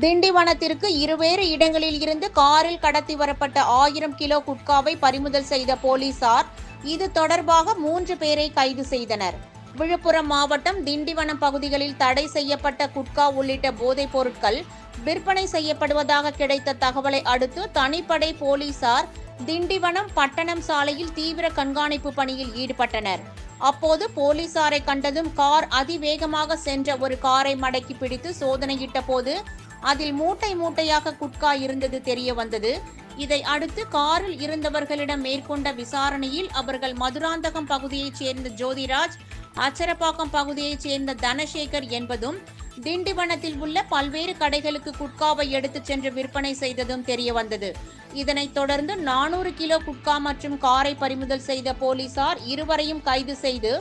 திண்டிவனத்திற்கு இருவேறு இடங்களில் இருந்து காரில் கடத்தி வரப்பட்ட 1000 கிலோ குட்காவை பறிமுதல் செய்த போலீசார் இது தொடர்பாக 3 பேரை கைது செய்தனர். விழுப்புரம் மாவட்டம் திண்டிவனம் பகுதிகளில் தடை செய்யப்பட்ட குட்கா உள்ளிட்ட போதைப் பொருட்கள் விற்பனை செய்யப்படுவதாக கிடைத்த தகவலை அடுத்து தனிப்படை போலீசார் திண்டிவனம் பட்டணம் சாலையில் தீவிர கண்காணிப்பு பணியில் ஈடுபட்டனர். அப்போது போலீசாரை கண்டதும் கார் அதிவேகமாக சென்ற ஒரு காரை மடக்கி பிடித்து சோதனையிட்ட போது அதில் மூட்டை மூட்டையாக குட்கா இருந்தது தெரிய வந்தது. இதை அடுத்து காரில் இருந்தவர்களிடம் மேற்கொண்ட விசாரணையில் அவர்கள் மதுராந்தகம் பகுதியைச் சேர்ந்த ஜோதிராஜ், அச்சரப்பாக்கம் பகுதியைச் சேர்ந்த தனசேகர் என்பதும் திண்டிவனத்தில் உள்ள பல்வேறு கடைகளுக்கு குட்காவை எடுத்துச் சென்று விற்பனை செய்ததும் தெரிய வந்தது. இதனைத் தொடர்ந்து 400 கிலோ குட்கா மற்றும் காரை பறிமுதல் செய்த போலீசார் இருவரையும் கைது செய்து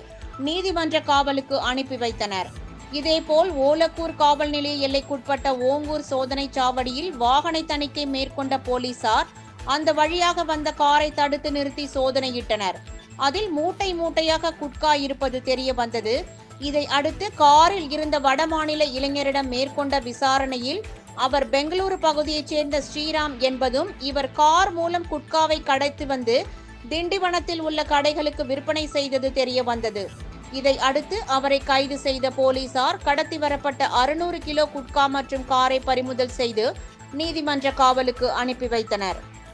நீதிமன்ற காவலுக்கு அனுப்பி வைத்தனர். இதேபோல் ஓலக்கூர் காவல் நிலைய எல்லைக்குட்பட்ட ஓங்கூர் சோதனை சாவடியில் வாகன தணிக்கை மேற்கொண்ட போலீசார் அந்த வழியாக வந்த காரை தடுத்து நிறுத்தி சோதனையிட்டனர். அதில் மூட்டை மூட்டையாக குட்கா இருப்பது தெரிய வந்தது. இதை அடுத்து காரில் இருந்த வடமாநில இளைஞரிடம் மேற்கொண்ட விசாரணையில் அவர் பெங்களூரு பகுதியைச் சேர்ந்த ஸ்ரீராம் என்பதும் இவர் கார் மூலம் குட்காவை கடத்தி வந்து திண்டிவனத்தில் உள்ள கடைகளுக்கு விற்பனை செய்தது தெரிய வந்தது. இதை அடுத்து அவரை கைது செய்த போலீசார் கடத்தி வரப்பட்ட 600 கிலோ குட்கா மற்றும் காரை பறிமுதல் செய்து நீதிமன்ற காவலுக்கு அனுப்பி வைத்தனர்.